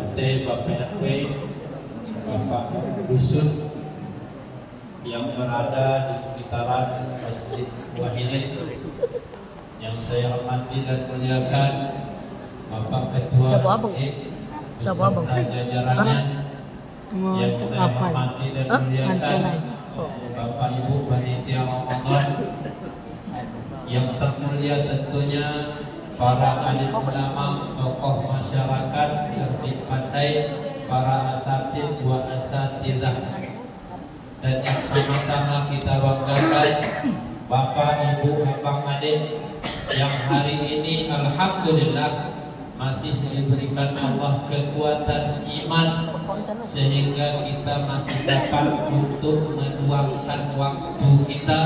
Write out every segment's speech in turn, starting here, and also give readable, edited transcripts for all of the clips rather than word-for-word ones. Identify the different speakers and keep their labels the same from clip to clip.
Speaker 1: RT, Bapak RW, Bapak Dusun yang berada di sekitaran Masjid Wahidin, yang saya hormati dan muliakan Bapak Ketua Masjid beserta jajarannya, yang saya hormati dan muliakan Bapak Ibu Panitia Ramadan, yang termulia tentunya para alim ulama, tokoh masyarakat, cerdik pandai, para asatid wa asatidah, dan yang sama-sama kita banggakan Bapak, Ibu, Abang, Adik yang hari ini alhamdulillah masih diberikan Allah kekuatan iman sehingga kita masih dapat untuk meluangkan waktu kita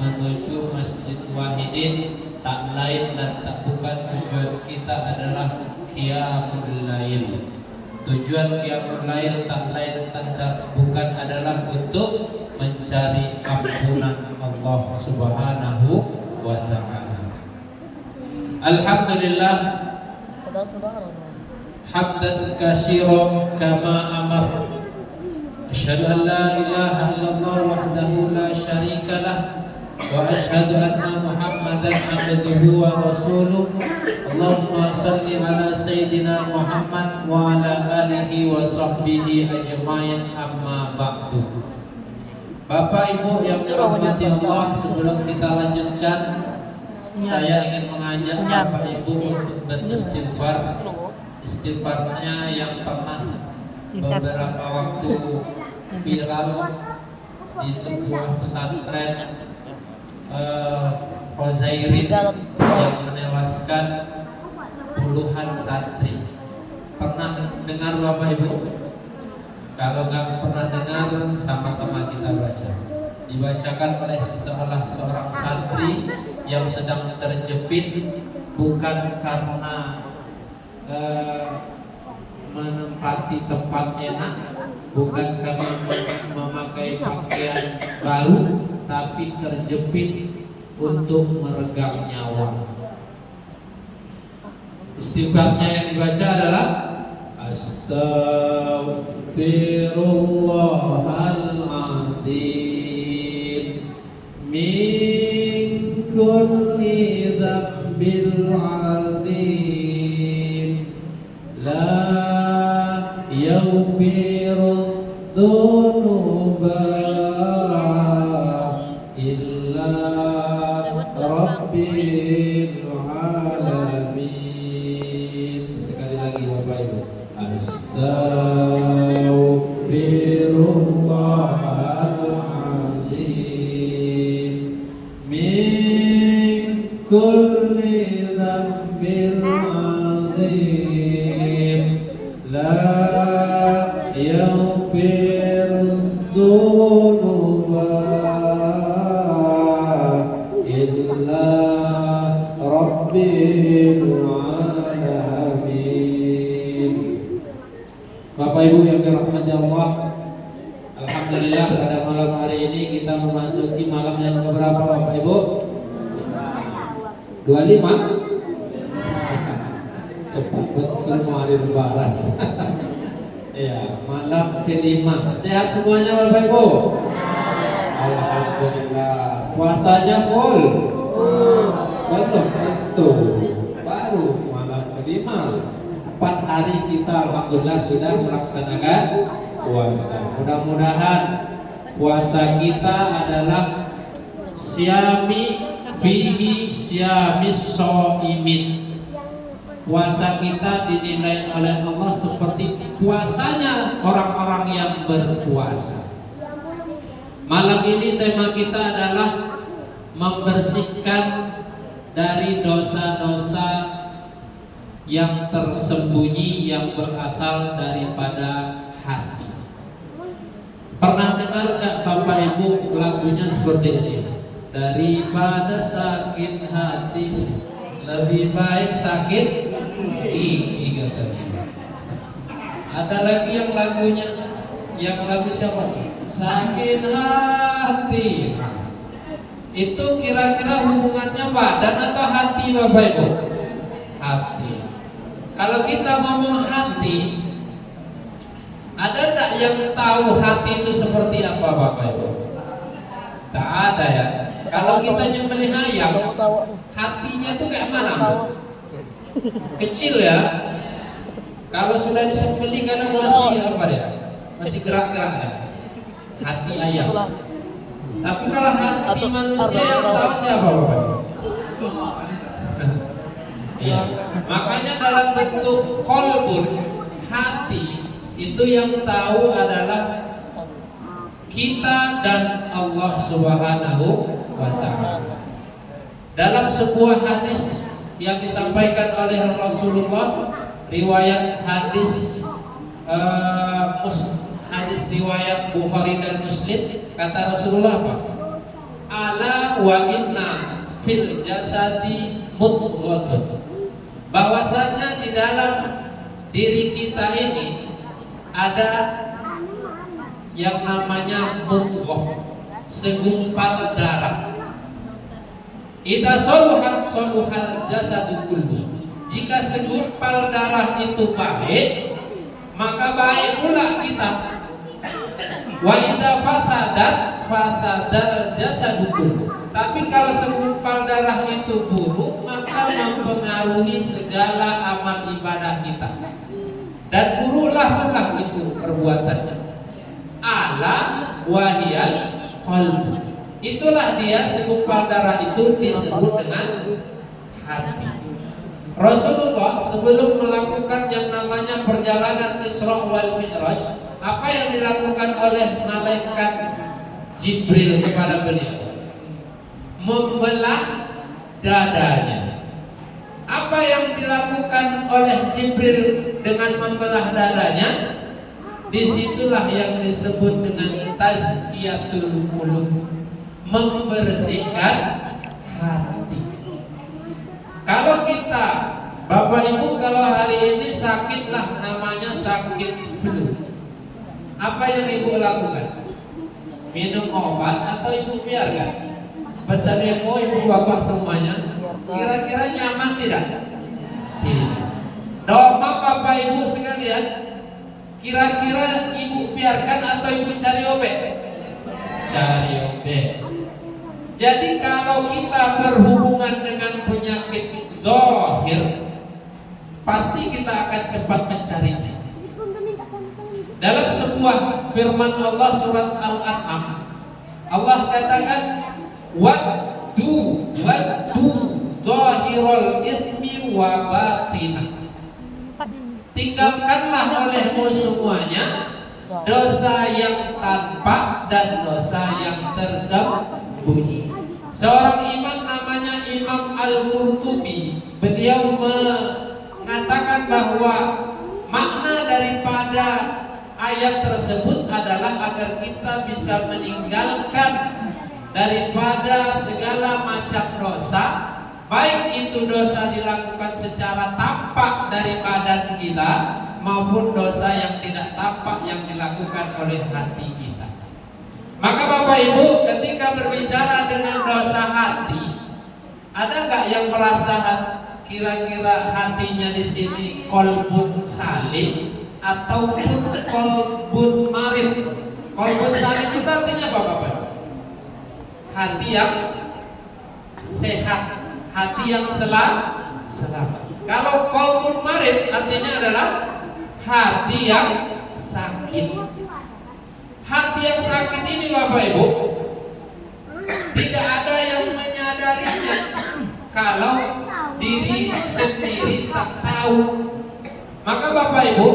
Speaker 1: menuju Masjid Wahidin. Tak lain dan tak bukan tujuan kita adalah qiyamul lail. Tujuan qiyamul lail tak lain tak bukan adalah untuk mencari ampunan Allah Subhanahu wa ta'ala. Alhamdulillah hamdan katsiran kama amar. Asyhadu an la ilaha illallah wahdahu la syarikalah wa asyhadu anna Muhammadan abduhu wa rasuluh. Allahumma salli ala sayyidina Muhammad wa ala alihi wa sahbihi ajmain, amma ba'du. Bapak Ibu yang dirahmati Allah, sebelum kita lanjutkan, saya ingin mengajak Bapak Ibu untuk beristighfar. Istighfarnya yang pernah beberapa waktu viral di sebuah pesantren Khozairin yang menewaskan puluhan santri. Pernah dengar Bapak Ibu? Kalau nggak pernah dengar, sama-sama kita baca. Dibacakan oleh seorang santri yang sedang terjepit, bukan karena menempati tempat enak, bukan karena memakai pakaian baru, tapi terjepit untuk meregang nyawa. Istighfarnya yang dibaca adalah Astaghfirullahaladzim min kulli dzambil adzim la yaghfirud dzunuba illa rabbil alamin. Sekali lagi Bapak Ibu. Astaghfirullahaladzim min kulli dzambil adzim la yaghfirud dzunuba illa rabbil alamin. Bapak Ibu yang dirahmati Allah, alhamdulillah pada malam hari ini kita memasuki malam yang keberapa Bapak Ibu? 25? Cepat betul mau hari lebaran. Ya, malam kelima. Sehat semuanya Bapak Ibu? Alhamdulillah. Puasanya full? Belum tentu. Baru malam kelima. 4 hari kita alhamdulillah sudah melaksanakan puasa. Mudah-mudahan puasa kita adalah syami fihi syamis shaimin. Puasa kita dinilai oleh Allah seperti puasanya orang-orang yang berpuasa. Malam ini tema kita adalah membersihkan dari dosa-dosa yang tersembunyi yang berasal daripada hati. Pernah dengar nggak Bapak Ibu lagunya seperti ini? Daripada sakit hati lebih baik sakit gigi katanya. Ada lagi yang lagunya, yang lagu siapa? Sakit hati. Itu kira-kira hubungannya badan atau hati Bapak Ibu? Hati. Kalau kita ngomong hati, Ada enggak yang tahu hati itu seperti apa Bapak Ibu? Tak ada ya. Kalau kita nyembelih ayam, hatinya itu kayak mana? Kecil ya. Kalau sudah disembelih karena masih apa ya? Masih gerak-gerak ya. Hati ayam. Tapi kalau hati manusia yang tahu siapa Bapak? Iya. Makanya dalam bentuk qalbun, hati itu yang tahu adalah kita dan Allah Subhanahu wa Ta'ala. Dalam sebuah hadis yang disampaikan oleh Rasulullah, riwayat hadis hadis riwayat Bukhari dan Muslim, kata Rasulullah apa? Ala wa inna fil jasadi mudghah. Bahwasanya di dalam diri kita ini ada yang namanya mudghah, segumpal darah. Idza saluhat saluhal jasadu kullu. Jika segumpal darah itu baik, maka baik pula kita. Wa idza fasadat fasadal jasadu kullu. Tapi kalau segumpal darah itu buruk, maka mempengaruhi segala amal ibadah kita. Dan buruklah pula itu perbuatannya. Ala wahiyal qalbu. Itulah dia segumpal darah itu disebut dengan hati. Rasulullah sebelum melakukan yang namanya perjalanan Isra wal Mi'raj, apa yang dilakukan oleh malaikat Jibril kepada beliau? Membelah dadanya. Apa yang dilakukan oleh Jibril dengan membelah dadanya? Disitulah yang disebut dengan tazkiyatul qulub, membersihkan hati. Kalau kita, Bapak Ibu, kalau hari ini sakitlah, namanya sakit flu, apa yang Ibu lakukan? Minum obat atau Ibu biarkan? Bersama Ibu Bapak semuanya, kira-kira nyaman tidak? Tidak. Doa Bapak Ibu sekalian, kira-kira Ibu biarkan atau Ibu cari obat? Cari obat. Jadi kalau kita berhubungan dengan penyakit zahir, pasti kita akan cepat mencarinya. Dalam sebuah firman Allah surat Al-An'am, Allah katakan waddu zahirul ithmi wa batinah. Tinggalkanlah olehmu semuanya dosa yang tampak dan dosa yang tersembunyi. Seorang imam namanya Imam Al-Qurtubi, beliau mengatakan bahwa makna daripada ayat tersebut adalah agar kita bisa meninggalkan daripada segala macam dosa, baik itu dosa dilakukan secara tampak dari badan kita maupun dosa yang tidak tampak yang dilakukan oleh hati kita. Maka Bapak Ibu, ketika berbicara dengan dosa hati, ada nggak yang merasa kira-kira hatinya di sini qalbun salim ataupun qalbun marid? Qalbun salim itu artinya apa Bapak? Hati yang sehat, hati yang selamat. Kalau qalbun marid artinya adalah hati yang sakit. Hati yang sakit ini Bapak Ibu, tidak ada yang menyadarinya kalau diri sendiri tak tahu. Maka Bapak Ibu,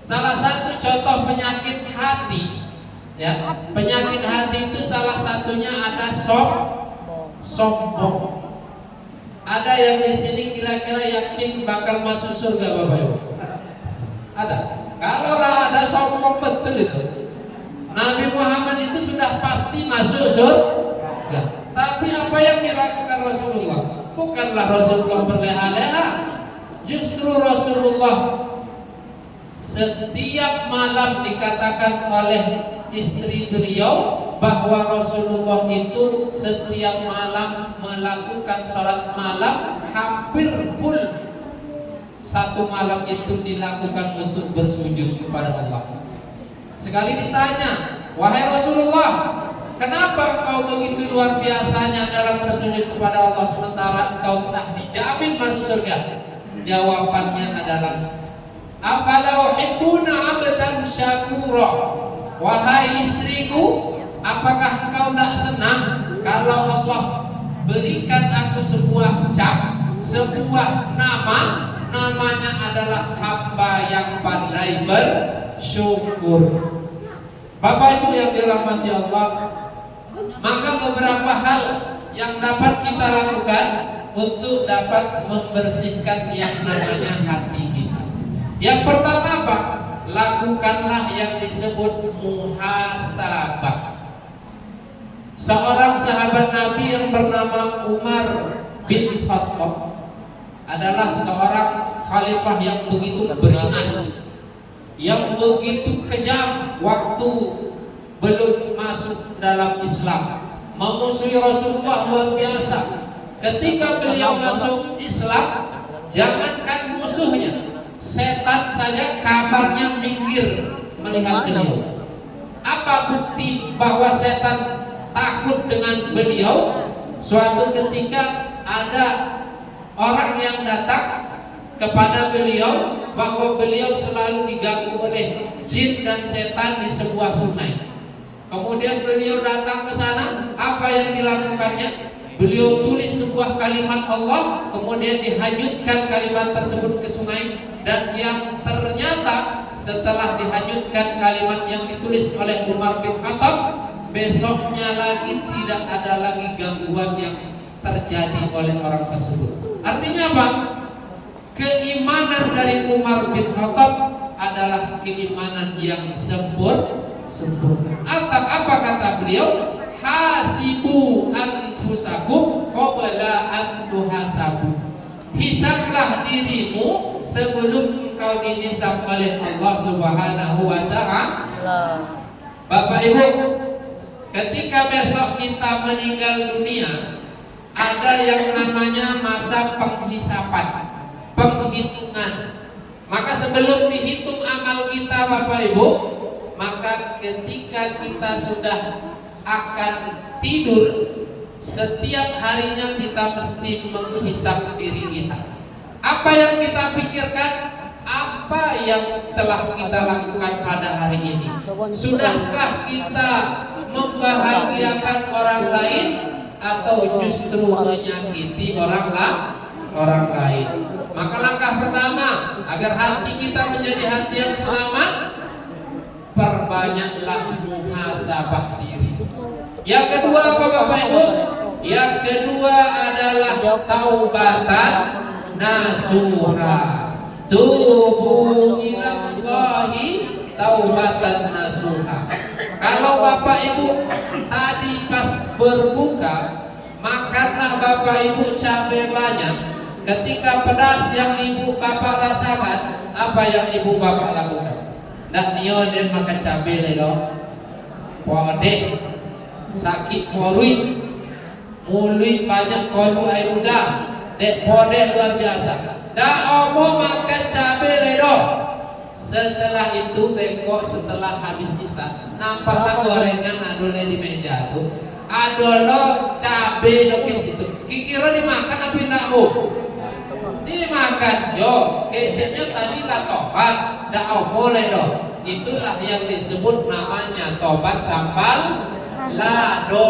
Speaker 1: salah satu contoh penyakit hati, ya, penyakit hati itu salah satunya ada sombong. Ada yang di sini kira-kira yakin bakal masuk surga Bapak Ibu? Ada. Kalau ada sombong betul itu, Nabi Muhammad itu sudah pasti masuk surga. Tapi apa yang dilakukan Rasulullah? Bukanlah Rasulullah berleha-leha. Justru Rasulullah setiap malam dikatakan oleh istri beliau bahwa Rasulullah itu setiap malam melakukan sholat malam hampir full satu malam itu dilakukan untuk bersujud kepada Allah. Sekali ditanya, wahai Rasulullah, kenapa engkau begitu luar biasanya dalam bersujud kepada Allah sementara engkau tak dijamin masuk surga? Jawabannya adalah, afalau hibbuna abdan syakura. Wahai istriku, apakah engkau tak senang kalau Allah berikan aku sebuah cap, sebuah nama, namanya adalah hamba yang pandai bersyukur. Bapak Ibu yang dirahmati Allah, maka beberapa hal yang dapat kita lakukan untuk dapat membersihkan yang namanya hati kita. Yang pertama apa? Lakukanlah yang disebut muhasabah. Seorang sahabat Nabi yang bernama Umar bin Khattab adalah seorang khalifah yang begitu beringas, yang begitu kejam waktu belum masuk dalam Islam, memusuhi Rasulullah luar biasa. Ketika beliau masuk Islam, jangankan musuhnya, setan saja kabarnya minggir melihat beliau. Apa bukti bahwa setan takut dengan beliau? Suatu ketika ada orang yang datang kepada beliau bahwa beliau selalu diganggu oleh jin dan setan di sebuah sungai. Kemudian beliau datang ke sana, apa yang dilakukannya? Beliau tulis sebuah kalimat Allah, kemudian dihanyutkan kalimat tersebut ke sungai, dan yang ternyata setelah dihanyutkan kalimat yang ditulis oleh Umar bin Khattab, besoknya lagi tidak ada lagi gangguan yang terjadi oleh orang tersebut. Artinya apa? Keimanan dari Umar bin Khattab adalah keimanan yang sempurna. Apa kata beliau? Hasibu anfusakum qabla an tuhasabu. Hisablah dirimu sebelum kau dihisab oleh Allah Subhanahu wa ta'ala. Bapak Ibu, ketika besok kita meninggal dunia, ada yang namanya masa penghisapan, penghitungan. Maka sebelum dihitung amal kita Bapak Ibu, maka ketika kita sudah akan tidur, setiap harinya kita mesti menghisap diri kita. Apa yang kita pikirkan, apa yang telah kita lakukan pada hari ini. Sudahkah kita membahagiakan orang lain atau justru menyakiti orang lain? Maka langkah pertama agar hati kita menjadi hati yang selamat, perbanyaklah muhasabah diri. Yang kedua apa Bapak Ibu? Yang kedua adalah taubatan nasuha. Tubu ilallahi taubatan nasuha. Kalau Bapak Ibu tadi pas berbuka makanlah Bapak Ibu cabai banyak, ketika pedas yang Ibu Bapak rasakan, apa yang Ibu Bapak lakukan? Dak nio dan makan cabai ledo, podek, sakit porui, mului banyak kolu air udah, dek podek luar biasa. Dak omo makan cabai ledo. Setelah itu bengkok setelah habis isya, nampaklah gorengan adole di meja tuh, adolo cabai do ke situ. Kikira dimakan apa tidak bu? Dimakan, yo kecetnya tadi lah tobat, dah boleh dong. Itulah yang disebut namanya tobat sambal lado.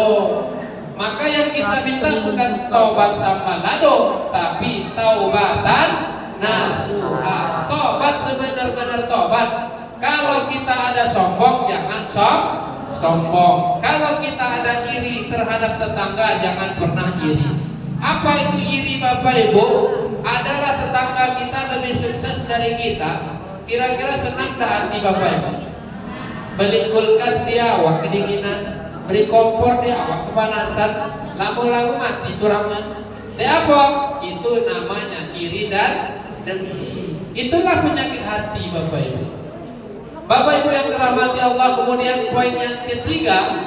Speaker 1: Maka yang kita minta bukan tobat sambal lado, tapi taubatan nasuha. Tobat sebenar-benar tobat. Kalau kita ada sombong, jangan sombong. Kalau kita ada iri terhadap tetangga, jangan pernah iri. Apa itu iri Bapak Ibu? Adalah tetangga kita lebih sukses dari kita. Kira-kira senang tak hati Bapak Ibu? Beli kulkas dia awak kedinginan, beri kompor dia awak kepanasan, lamu-lamu mati surangnya. Dia apa? Itu namanya iri dan dengki. Itulah penyakit hati Bapak Ibu. Bapak Ibu yang dirahmati Allah, kemudian poin yang ketiga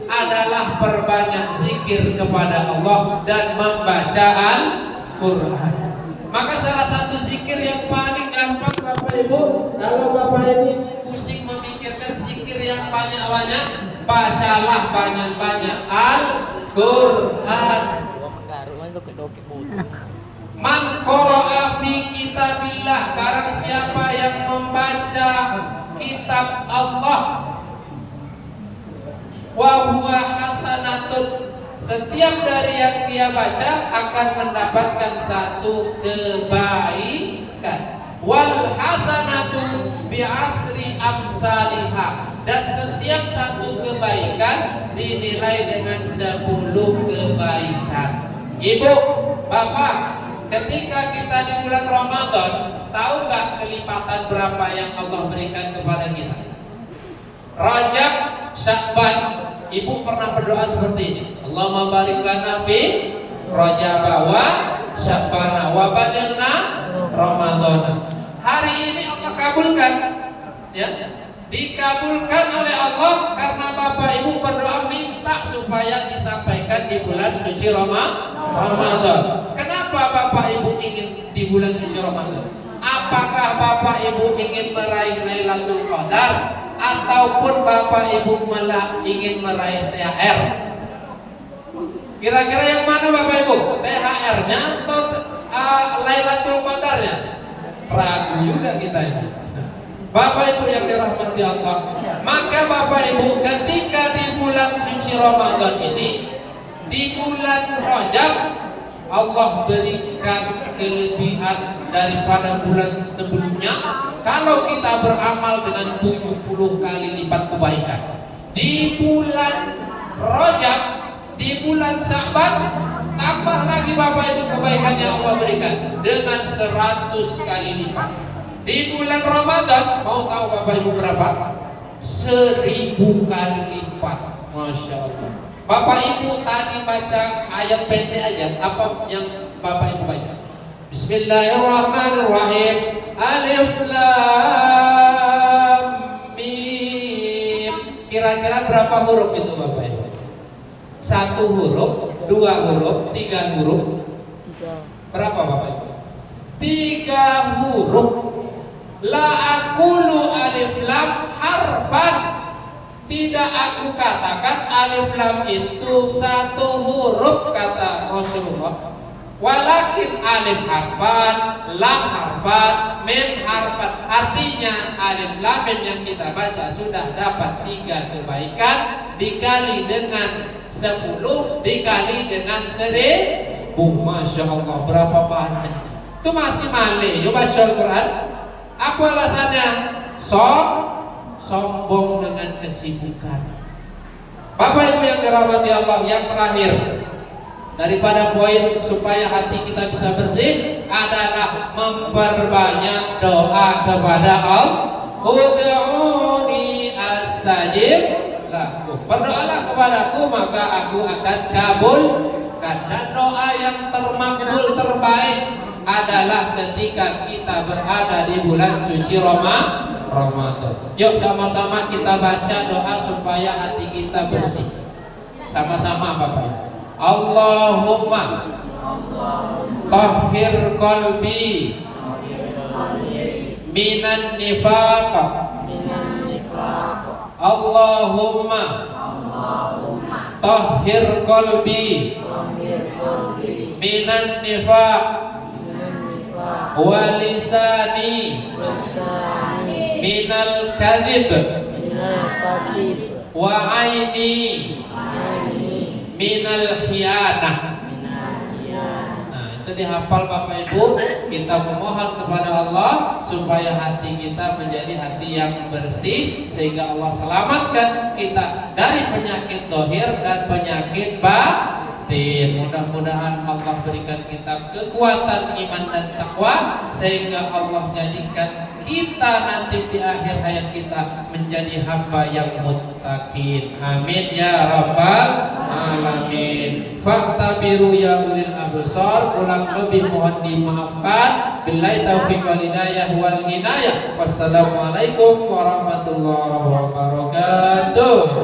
Speaker 1: adalah perbanyak zikir kepada Allah dan membaca Al-Quran. Maka salah satu zikir yang paling gampang Bapak Ibu, kalau Bapak Ibu pusing memikirkan zikir yang banyak-banyak, bacalah banyak-banyak Al-Qur'an. Man qara'a fi kitabillah, barang siapa yang membaca kitab Allah, wa huwa hasanatun, setiap dari yang dia baca akan mendapatkan satu kebaikan. Wal hasanatu bi asri amsalihha, dan setiap satu kebaikan dinilai dengan 10 kebaikan. Ibu, Bapak, ketika kita di bulan Ramadan, tahu nggak kelipatan berapa yang Allah berikan kepada kita? Rajab, Sya'ban, ibu pernah berdoa seperti ini. Allahumma barik lana fi Rajab wa Sya'ban wa balighna Ramadan. Hari ini Allah kabulkan, ya, dikabulkan oleh Allah karena Bapak Ibu berdoa minta supaya disampaikan di bulan suci Ramadan. Kenapa Bapak Ibu ingin di bulan suci Ramadan? Apakah Bapak Ibu ingin meraih Lailatul Qadar ataupun Bapak Ibu malah ingin meraih THR? Kira-kira yang mana Bapak Ibu? THR-nya atau Lailatul Qadarnya? Ragu juga kita ini. Bapak Ibu yang dirahmati Allah, maka Bapak Ibu ketika di bulan suci Ramadan ini, di bulan Rajab, Allah berikan kelebihan daripada bulan sebelumnya. Kalau kita beramal dengan 70 kali lipat kebaikan, di bulan Rajab, di bulan Sya'ban, tambah lagi Bapak Ibu kebaikan yang Allah berikan dengan 100 kali lipat. Di bulan Ramadan, mau tahu Bapak Ibu berapa? 1000 kali lipat. Masya Allah. Bapak Ibu tadi baca ayat pendek aja, apa yang Bapak Ibu baca? Bismillahirrahmanirrahim. Alif Lam Mim. Kira-kira berapa huruf itu Bapak Ibu? 1 huruf, 2 huruf, 3 huruf? Berapa Bapak Ibu? 3 huruf. La aqulu alif lam harfan, tidak aku katakan alif lam itu 1 huruf kata Rasulullah. Walakin alif harfan, lam harfan, mim harfan. Artinya alif lam mim yang kita baca sudah dapat 3 kebaikan, dikali dengan 10, dikali dengan 1000. Masya Allah, berapa banyak. Itu masih male, yuk baca Al-Quran. Apa alasannya? Sombong dengan kesibukan. Bapak Ibu yang dirahmati Allah, yang terakhir daripada poin supaya hati kita bisa bersih adalah memperbanyak doa kepada Allah. Ud'uni astajib lakum. Berdoalah kepadaku maka aku akan kabulkan. Dan doa yang termakbul terbaik adalah ketika kita berada di bulan suci Ramadan. Yuk sama-sama kita baca doa supaya hati kita bersih. Sama-sama Bapak. Allahumma tahhir qalbi minan nifaq. Allahumma tahhir qalbi minan nifaq wa lisani minal kadhib wa aini minal khianah. Nah, itu dihafal Bapak Ibu. Kita memohon kepada Allah supaya hati kita menjadi hati yang bersih, sehingga Allah selamatkan kita dari penyakit zahir dan penyakit batin. Mudah-mudahan Allah berikan kita kekuatan iman dan takwa, sehingga Allah jadikan kita nanti di akhir hayat kita menjadi hamba yang muttaqin. Amin ya rabbal alamin. Faktabiru ya ulil absar. Ulang lebih mohon dimaafkan. Billahi taufiq wal hidayah wal inayah. Wassalamualaikum warahmatullahi wabarakatuh.